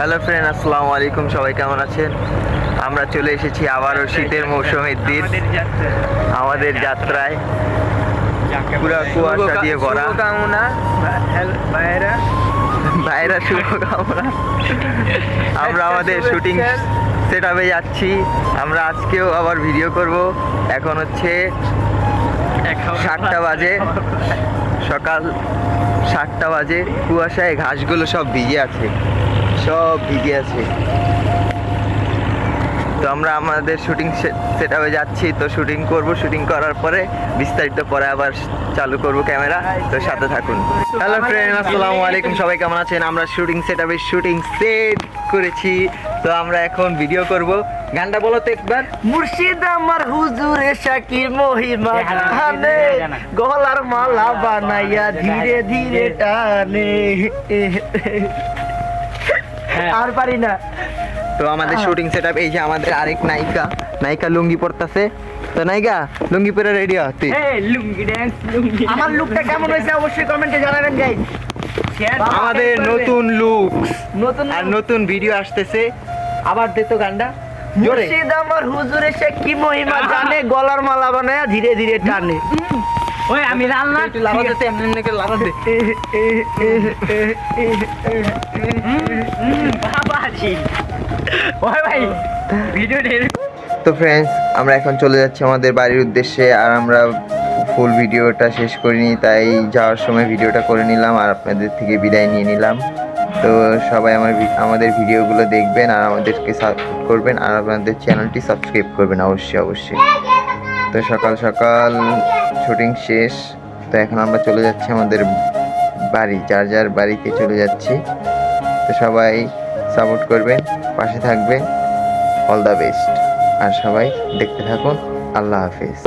Hello friend, আসসালামু আলাইকুম। সবাই কেমন আছেন? আমরা চলে এসেছি আবারও শীতের মৌসুমের দিন আমাদের যাত্রায়। পুরো কুয়াশা দিয়ে ভরা। শুভকামনা ভাইরা শুভকামনা। আমরা আমাদের শুটিং সেটআপে যাচ্ছি। আমরা আজকেও আবার ভিডিও করব। এখন হচ্ছে 7টা বাজে, সকাল 7টা বাজে। কুয়াশায় ঘাসগুলো সব ভিজে আছে, তো আমরা আমাদের শুটিং সেটআপে যাচ্ছি। তো শুটিং করব, শুটিং করার পরে বিস্তারিত পরে আবার চালু করব ক্যামেরা। তো সাথে থাকুন। হ্যালো ফ্রেন্ড, আসসালামু আলাইকুম। সবাই কেমন আছেন? আমরা শুটিং সেটআপে শুটিং সেট করেছি। তো আমরা এখন ভিডিও করব। গানটা বলো তো একবার। মুর্শিদ আমার হুজুরে শাকির মহিমা জানে, গলার মালা বানাইয়া ধীরে ধীরে টানে। আর পারি না। তো আমাদের শুটিং সেটআপ, এই যে আমাদের আরেক নায়িকা লুঙ্গি পরতাছে। তো নায়িকা লুঙ্গি পরে রেডি হ তুই। আমার লুকটা কেমন হয়েছে অবশ্যই কমেন্টে জানাবেন গাইস। আমাদের নতুন লুক নতুন আর নতুন ভিডিও আসতেছে। আবার দে তো গানটা জোরে। মুর্শিদ আমার হুজুরে সে কি মহিমা জানে, গলার মালা বানায়া ধীরে ধীরে টানে। ওই আমি রান্না একটু লাফা দে, এমনি এমনি করে লাফা দে। বাবাজি ওই ভাই ভিডিও তো ফ্রেন্ডস, আমরা এখন চলে যাচ্ছি আমাদের বাড়ির উদ্দেশ্যে। আর আমরা ফুল ভিডিওটা শেষ করিনি, তাই যাওয়ার সময় ভিডিওটা করে নিলাম আর আপনাদের থেকে বিদায় নিয়ে নিলাম। তো সবাই আমাদের ভিডিওগুলো দেখবেন আর আমাদেরকে সাপোর্ট করবেন আর আমাদের চ্যানেলটি সাবস্ক্রাইব করবেন অবশ্যই। তো সকাল সকাল শুটিং শেষ। তো এখন আমরা চলে যাচ্ছি আমাদের বাড়ি, যার বাড়িতে চলে যাচ্ছি। তো সবাই সাপোর্ট করবেন, পাশে থাকবেন। All the best. আর সবাই দেখতে থাকুন। আল্লাহ হাফেজ।